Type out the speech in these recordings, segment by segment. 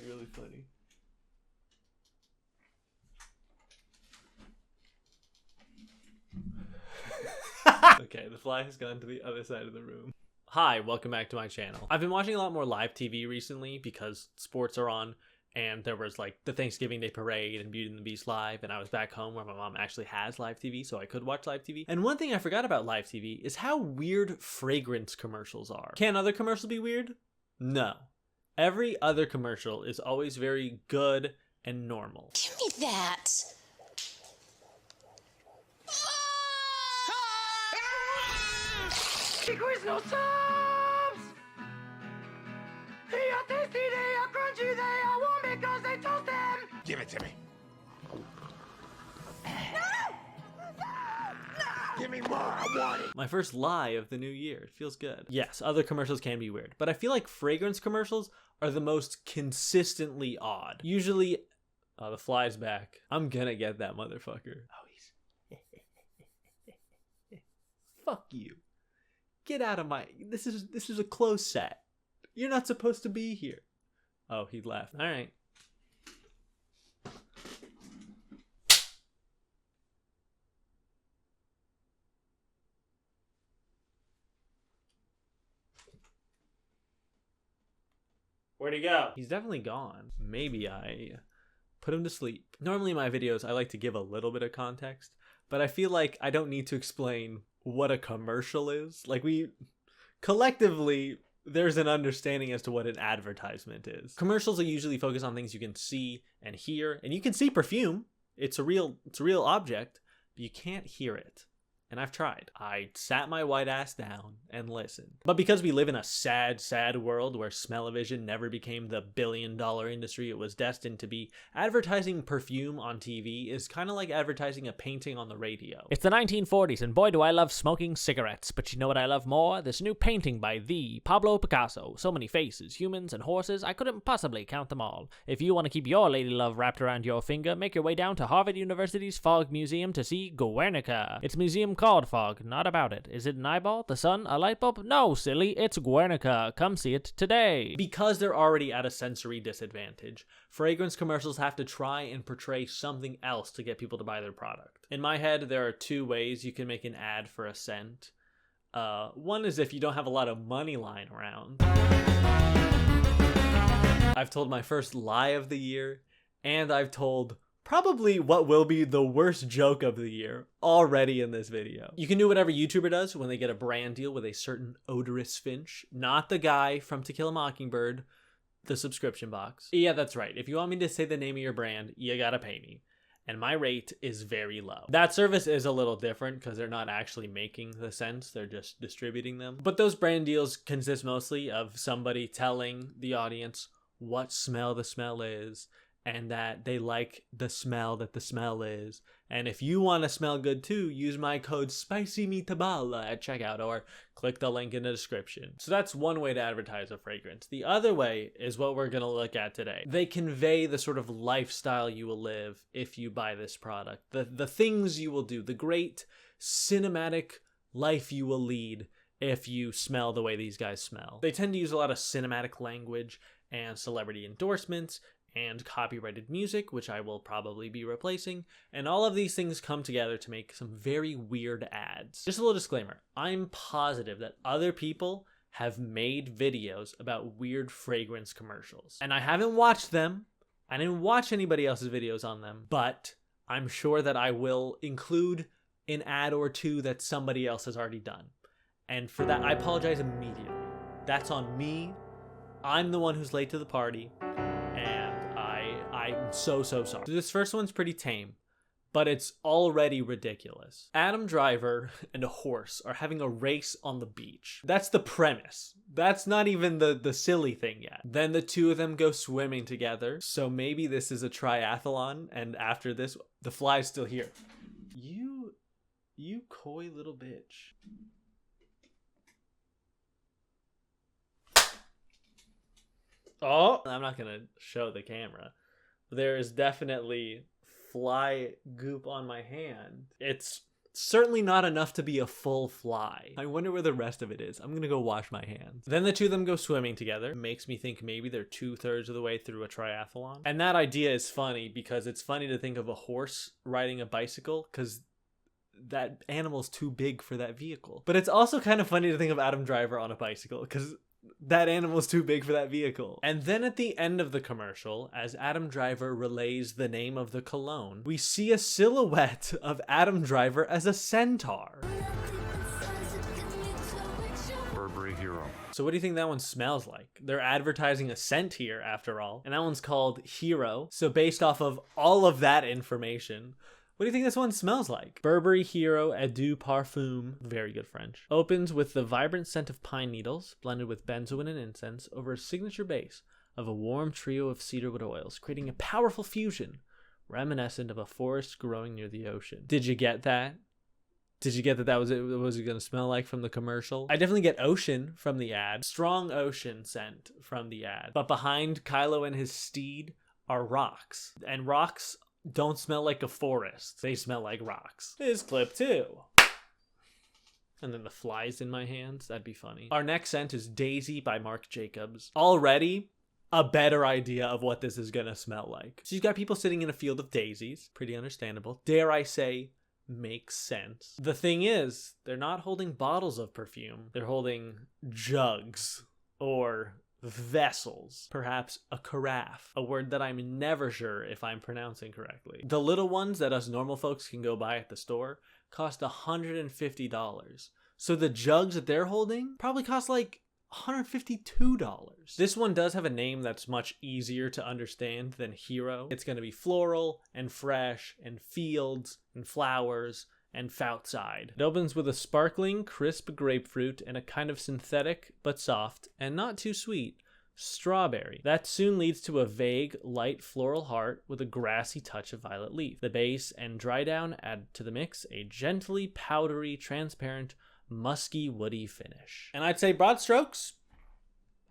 be really funny. Okay, the fly has gone to the other side of the room. Hi, welcome back to my channel. I've been watching a lot more live TV recently because sports are on, and there was like the Thanksgiving Day Parade and Beauty and the Beast live, and I was back home where my mom actually has live TV, so I could watch live TV. And one thing I forgot about live TV is how weird fragrance commercials are. Can other commercials be weird? No. Every other commercial is always very good and normal. Give me that. Quiznos subs! They are tasty, they are crunchy, they are warm because they toast them! Give it to me. Give me more, I want it. My first lie of the new year. It feels good. Yes, other commercials can be weird, but I feel like fragrance commercials are the most consistently odd. Usually, oh, the fly's back. I'm gonna get that motherfucker. Oh, he's... Fuck you. Get out of my... This is a close set. You're not supposed to be here. Oh, he left. All right. Where'd he go? He's definitely gone. Maybe I put him to sleep. Normally in my videos, I like to give a little bit of context, but I feel like I don't need to explain what a commercial is. Like, we collectively, there's an understanding as to what an advertisement is. Commercials are usually focused on things you can see and hear, and you can see perfume. It's a real object, but you can't hear it. And I've tried. I sat my white ass down and listened. But because we live in a sad, sad world where smell-o-vision never became the billion-dollar industry it was destined to be, advertising perfume on TV is kind of like advertising a painting on the radio. It's the 1940s, and boy do I love smoking cigarettes. But you know what I love more? This new painting by the Pablo Picasso. So many faces, humans and horses, I couldn't possibly count them all. If you want to keep your lady love wrapped around your finger, make your way down to Harvard University's Fog Museum to see Guernica. It's a museum called Fog, not about it. Is it an eyeball, the sun, a light bulb? No, silly, it's Guernica. Come see it today. Because they're already at a sensory disadvantage, fragrance commercials have to try and portray something else to get people to buy their product. In my head, there are two ways you can make an ad for a scent. One is if you don't have a lot of money lying around. I've told my first lie of the year, and I've told probably what will be the worst joke of the year already in this video. You can do whatever YouTuber does when they get a brand deal with a certain odorous finch. Not the guy from To Kill a Mockingbird, the subscription box. Yeah, that's right. If you want me to say the name of your brand, you gotta pay me. And my rate is very low. That service is a little different because they're not actually making the scents, they're just distributing them. But those brand deals consist mostly of somebody telling the audience what smell the smell is, and that they like the smell that the smell is. And if you want to smell good too, use my code SPICYMeatball at checkout or click the link in the description. So that's one way to advertise a fragrance. The other way is what we're gonna look at today. They convey the sort of lifestyle you will live if you buy this product. The things you will do, the great cinematic life you will lead if you smell the way these guys smell. They tend to use a lot of cinematic language and celebrity endorsements and copyrighted music, which I will probably be replacing, and all of these things come together to make some very weird ads. Just a little disclaimer, I'm positive that other people have made videos about weird fragrance commercials, and I haven't watched them. I didn't watch anybody else's videos on them, but I'm sure that I will include an ad or two that somebody else has already done. And for that, I apologize immediately. That's on me. I'm the one who's late to the party. I'm so sorry. This first one's pretty tame, but it's already ridiculous. Adam Driver and a horse are having a race on the beach. That's the premise. That's not even the silly thing yet. Then the two of them go swimming together. So maybe this is a triathlon, and after this, the fly's still here. You coy little bitch. Oh, I'm not gonna show the camera. There is definitely fly goop on my hand. It's certainly not enough to be a full fly. I wonder where the rest of it is. I'm gonna go wash my hands. Then the two of them go swimming together. Makes me think maybe they're 2/3 of the way through a triathlon. And that idea is funny because it's funny to think of a horse riding a bicycle because that animal's too big for that vehicle. But it's also kind of funny to think of Adam Driver on a bicycle because that animal's too big for that vehicle. And then at the end of the commercial, as Adam Driver relays the name of the cologne, we see a silhouette of Adam Driver as a centaur. Burberry Hero. So what do you think that one smells like? They're advertising a scent here after all, and that one's called Hero. So based off of all of that information, what do you think this one smells like? Burberry Hero Eau de Parfum, very good French, opens with the vibrant scent of pine needles blended with benzoin and incense over a signature base of a warm trio of cedarwood oils, creating a powerful fusion reminiscent of a forest growing near the ocean. Did you get that? Did you get that was it? What was it going to smell like from the commercial? I definitely get ocean from the ad. Strong ocean scent from the ad. But behind Kylo and his steed are rocks. And rocks don't smell like a forest. They smell like rocks. This clip too. And then the flies in my hands. That'd be funny. Our next scent is Daisy by Marc Jacobs. Already a better idea of what this is gonna smell like. So you've got people sitting in a field of daisies. Pretty understandable. Dare I say, makes sense. The thing is, they're not holding bottles of perfume. They're holding jugs or vessels, perhaps a carafe, a word that I'm never sure if I'm pronouncing correctly. The little ones that us normal folks can go buy at the store cost $150. So the jugs that they're holding probably cost like $152. This one does have a name that's much easier to understand than Hero. It's going to be floral and fresh and fields and flowers and outside. It opens with a sparkling, crisp grapefruit and a kind of synthetic, but soft, and not too sweet, strawberry. That soon leads to a vague, light floral heart with a grassy touch of violet leaf. The base and dry down add to the mix a gently powdery, transparent, musky, woody finish. And I'd say broad strokes,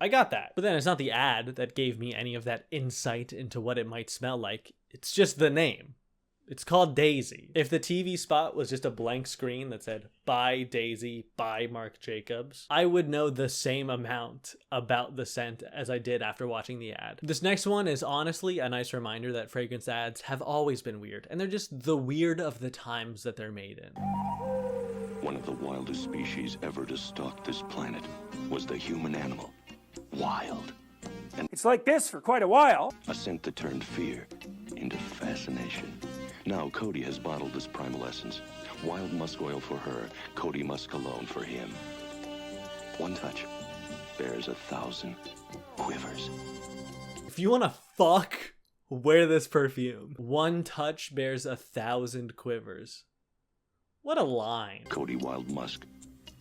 I got that. But then it's not the ad that gave me any of that insight into what it might smell like. It's just the name. It's called Daisy. If the TV spot was just a blank screen that said, "Buy Daisy, by Marc Jacobs," I would know the same amount about the scent as I did after watching the ad. This next one is honestly a nice reminder that fragrance ads have always been weird, and they're just the weird of the times that they're made in. One of the wildest species ever to stalk this planet was the human animal. Wild. It's like this for quite a while. A scent that turned fear into fascination. Now Cody has bottled this primal essence. Wild musk oil for her, Cody musk cologne for him. One touch bears 1,000 quivers. If you want to fuck, wear this perfume. One touch bears 1,000 quivers. What a line. Cody Wild Musk.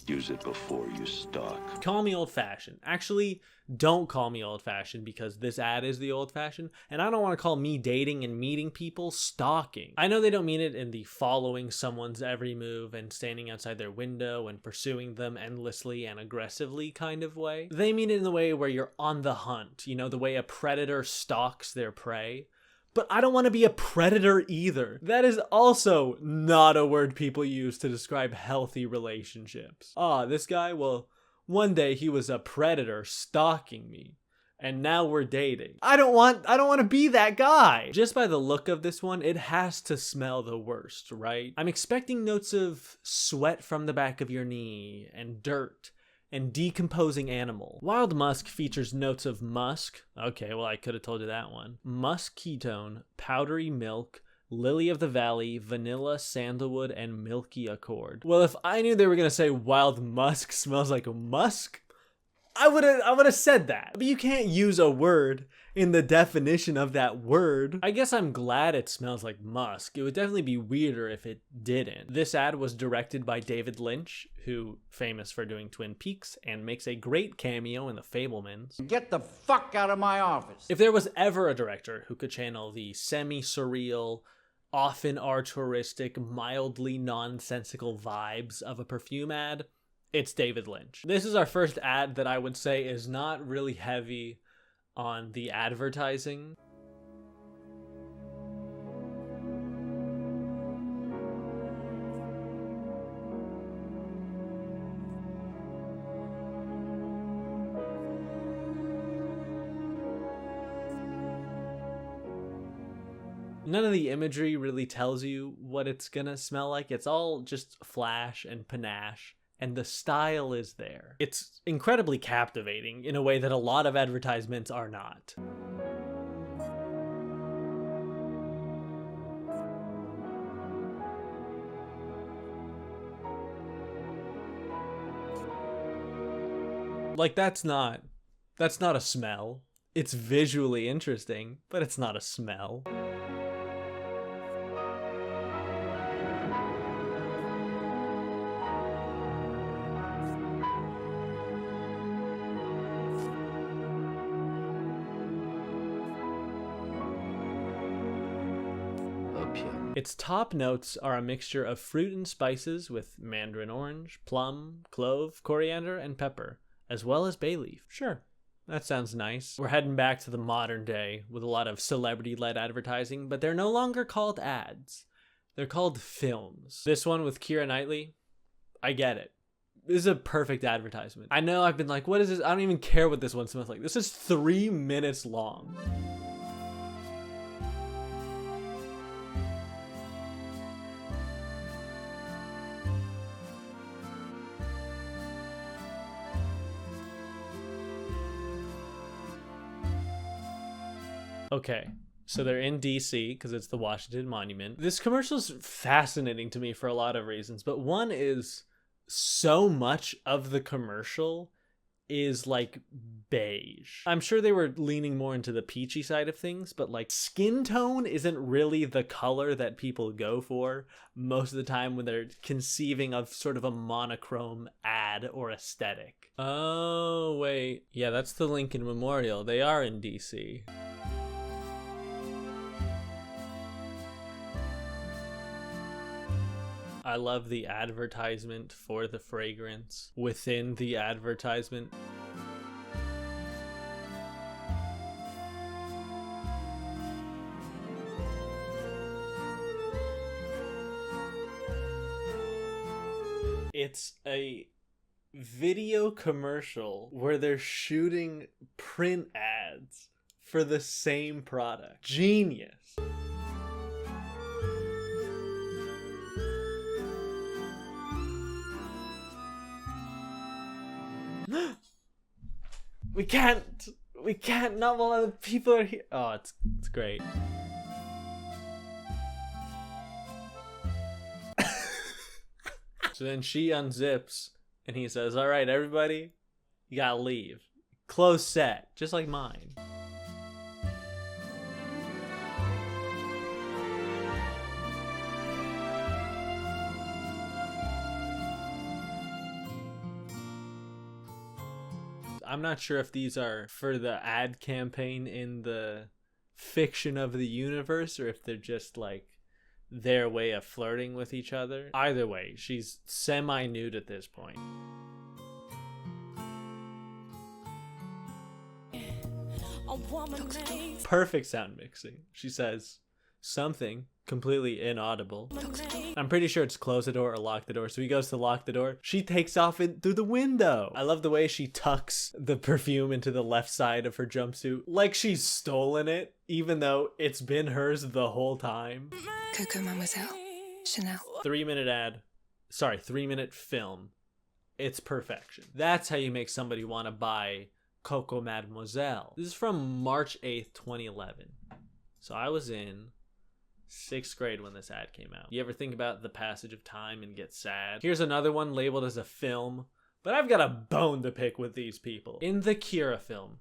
Use it before you stalk. Call me old-fashioned. Actually, don't call me old-fashioned because this ad is the old-fashioned, and I don't want to call me dating and meeting people stalking. I know they don't mean it in the following someone's every move and standing outside their window and pursuing them endlessly and aggressively kind of way. They mean it in the way where you're on the hunt, you know, the way a predator stalks their prey. But I don't want to be a predator either. That is also not a word people use to describe healthy relationships. This guy, well, one day he was a predator stalking me, and now we're dating. I don't want to be that guy. Just by the look of this one, it has to smell the worst, right? I'm expecting notes of sweat from the back of your knee and dirt and decomposing animal. Wild Musk features notes of musk. Okay, well, I could have told you that one. Musk ketone, powdery milk, lily of the valley, vanilla, sandalwood, and milky accord. Well, if I knew they were gonna say Wild Musk smells like a musk, I would have said that. But you can't use a word in the definition of that word. I guess I'm glad it smells like musk. It would definitely be weirder if it didn't. This ad was directed by David Lynch, who famous for doing Twin Peaks and makes a great cameo in The Fabelmans. Get the fuck out of my office. If there was ever a director who could channel the semi-surreal, often arturistic, mildly nonsensical vibes of a perfume ad, it's David Lynch. This is our first ad that I would say is not really heavy on the advertising. None of the imagery really tells you what it's gonna smell like. It's all just flash and panache, and the style is there. It's incredibly captivating in a way that a lot of advertisements are not. Like, that's not a smell. It's visually interesting, but it's not a smell. Its top notes are a mixture of fruit and spices with mandarin orange, plum, clove, coriander, and pepper, as well as bay leaf. Sure, that sounds nice. We're heading back to the modern day with a lot of celebrity-led advertising, but they're no longer called ads. They're called films. This one with Keira Knightley, I get it. This is a perfect advertisement. I know I've been like, what is this? I don't even care what this one smells like. This is 3 minutes long. Okay, so they're in DC because it's the Washington Monument. This commercial's fascinating to me for a lot of reasons, but one is so much of the commercial is like beige. I'm sure they were leaning more into the peachy side of things, but like skin tone isn't really the color that people go for most of the time when they're conceiving of sort of a monochrome ad or aesthetic. Oh, wait. Yeah, that's the Lincoln Memorial. They are in DC. I love the advertisement for the fragrance within the advertisement. It's a video commercial where they're shooting print ads for the same product. Genius. We can't, not while other people are here. Oh, it's great. So then she unzips and he says, all right, everybody, you gotta leave. Close set, just like mine. I'm not sure if these are for the ad campaign in the fiction of the universe or if they're just like their way of flirting with each other. Either way, she's semi-nude at this point. Perfect sound mixing. She says something completely inaudible. I'm pretty sure it's close the door or lock the door. So he goes to lock the door. She takes off through the window. I love the way she tucks the perfume into the left side of her jumpsuit like she's stolen it, even though it's been hers the whole time. Coco Mademoiselle, Chanel. 3-minute film. It's perfection. That's how you make somebody want to buy Coco Mademoiselle. This is from March 8th, 2011. So I was in 6th grade when this ad came out. You ever think about the passage of time and get sad? Here's another one labeled as a film, but I've got a bone to pick with these people. In the Keira film,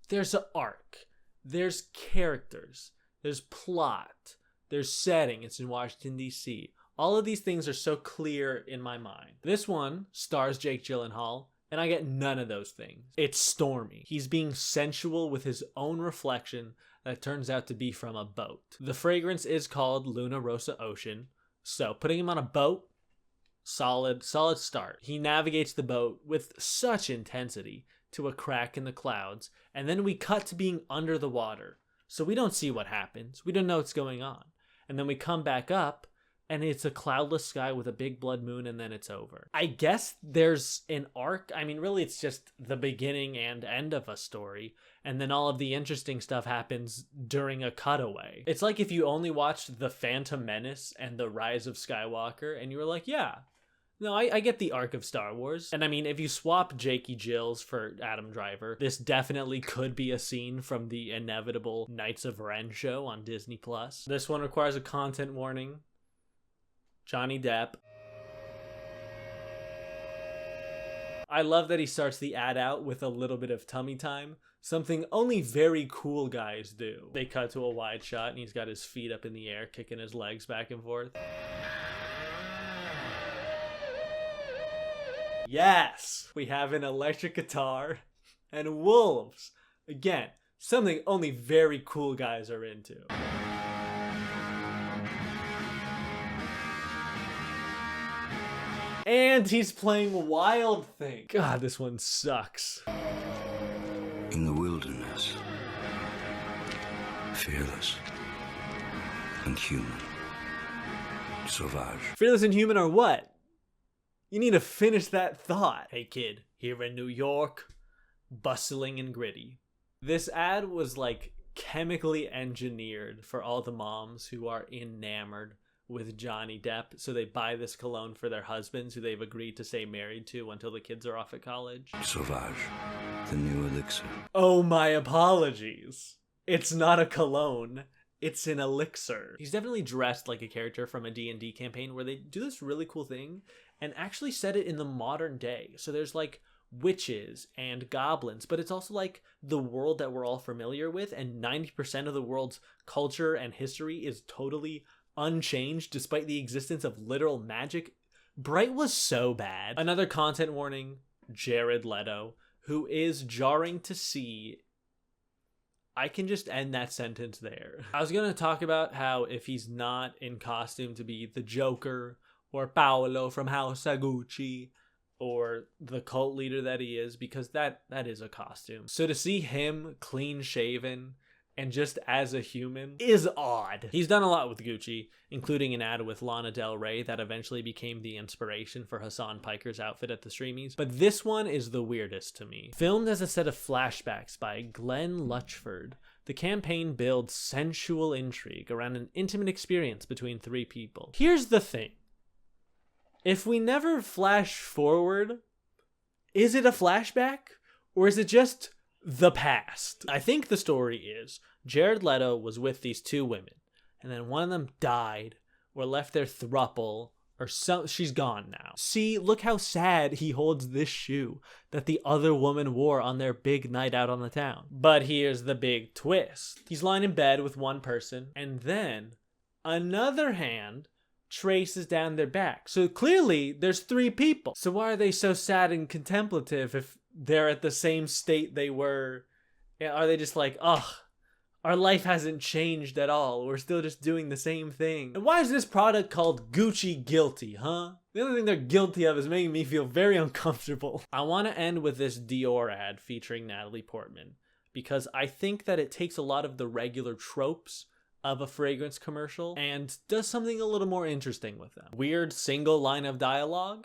there's an arc, there's characters, there's plot, there's setting. It's in Washington, D.C. All of these things are so clear in my mind. This one stars Jake Gyllenhaal, and I get none of those things. It's stormy. He's being sensual with his own reflection that turns out to be from a boat. The fragrance is called Luna Rossa Ocean, so putting him on a boat, solid start. He navigates the boat with such intensity to a crack in the clouds, and then we cut to being under the water, so we don't see what happens. We don't know what's going on. And then we come back up and it's a cloudless sky with a big blood moon, and then it's over. I guess there's an arc. I mean, really, it's just the beginning and end of a story, and then all of the interesting stuff happens during a cutaway. It's like if you only watched The Phantom Menace and The Rise of Skywalker, and you were like, yeah, no, I get the arc of Star Wars. And I mean, if you swap Jakey Jills for Adam Driver, this definitely could be a scene from the inevitable Knights of Ren show on Disney+. This one requires a content warning. Johnny Depp. I love that he starts the ad out with a little bit of tummy time, something only very cool guys do. They cut to a wide shot and he's got his feet up in the air, kicking his legs back and forth. Yes! We have an electric guitar and wolves. Again, something only very cool guys are into. And he's playing Wild Thing. God, this one sucks. In the wilderness, fearless and human. Sauvage. Fearless and human are what? You need to finish that thought. Hey kid, here in New York, bustling and gritty. This ad was like chemically engineered for all the moms who are enamored with Johnny Depp, so they buy this cologne for their husbands who they've agreed to stay married to until the kids are off at college. Sauvage, the new elixir. Oh, my apologies. It's not a cologne. It's an elixir. He's definitely dressed like a character from a D&D campaign where they do this really cool thing and actually set it in the modern day. So there's like witches and goblins, but it's also like the world that we're all familiar with, and 90% of the world's culture and history is totally unchanged despite the existence of literal magic. Bright was so bad. Another content warning, Jared Leto, who is jarring to see. I can just end that sentence there. I was going to talk about how if he's not in costume to be the Joker or Paolo from House Aguchi or the cult leader that he is, because that is a costume. So to see him clean shaven and just as a human is odd. He's done a lot with Gucci, including an ad with Lana Del Rey that eventually became the inspiration for Hassan Piker's outfit at the Streamies. But this one is the weirdest to me. Filmed as a set of flashbacks by Glenn Lutchford, the campaign builds sensual intrigue around an intimate experience between three people. Here's the thing. If we never flash forward, is it a flashback? Or is it just the past? I think the story is Jared Leto was with these two women, and then one of them died or left their throuple, or she's gone now. See, look how sad he holds this shoe that the other woman wore on their big night out on the town. But here's the big twist. He's lying in bed with one person, and then another hand traces down their back. So clearly there's three people. So why are they so sad and contemplative if they're at the same state they were? Are they just like, ugh, our life hasn't changed at all. We're still just doing the same thing. And why is this product called Gucci guilty, huh? The only thing they're guilty of is making me feel very uncomfortable. I want to end with this Dior ad featuring Natalie Portman, because I think that it takes a lot of the regular tropes of a fragrance commercial and does something a little more interesting with them. Weird single line of dialogue?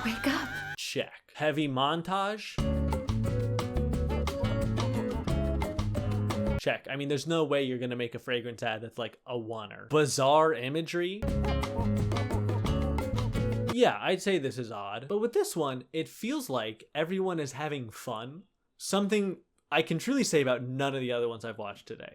Wake up. Check. Heavy montage? Check. I mean, there's no way you're gonna make a fragrance ad that's like a oneer. Bizarre imagery? Yeah, I'd say this is odd. But with this one, it feels like everyone is having fun. Something I can truly say about none of the other ones I've watched today.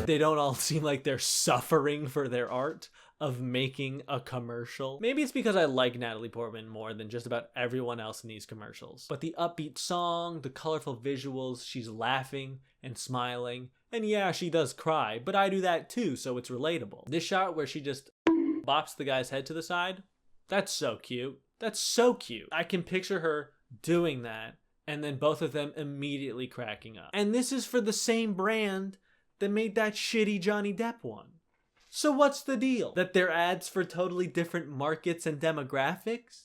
They don't all seem like they're suffering for their art of making a commercial. Maybe it's because I like Natalie Portman more than just about everyone else in these commercials. But the upbeat song, the colorful visuals, she's laughing and smiling. And yeah, she does cry, but I do that too, so it's relatable. This shot where she just bops the guy's head to the side, that's so cute. That's so cute. I can picture her doing that and then both of them immediately cracking up. And this is for the same brand that made that shitty Johnny Depp one. So what's the deal? That they're ads for totally different markets and demographics?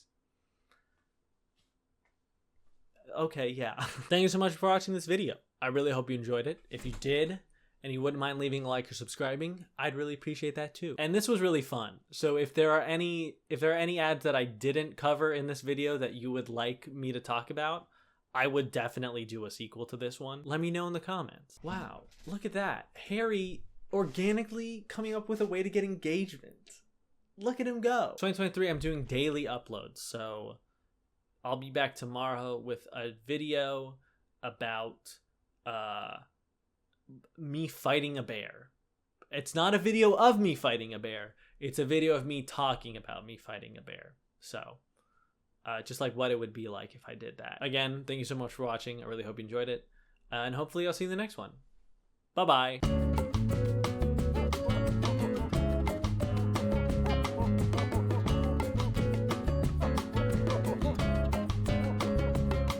Okay, yeah. Thank you so much for watching this video. I really hope you enjoyed it. If you did, and you wouldn't mind leaving a like or subscribing, I'd really appreciate that too. And this was really fun. So if there are any ads that I didn't cover in this video that you would like me to talk about, I would definitely do a sequel to this one. Let me know in the comments. Wow, look at that. Harry organically coming up with a way to get engagement. Look at him go. 2023, I'm doing daily uploads. So I'll be back tomorrow with a video about me fighting a bear. It's not a video of me fighting a bear. It's a video of me talking about me fighting a bear. So just like what it would be like if I did that. Again, thank you so much for watching. I really hope you enjoyed it. And hopefully I'll see you in the next one. Bye-bye.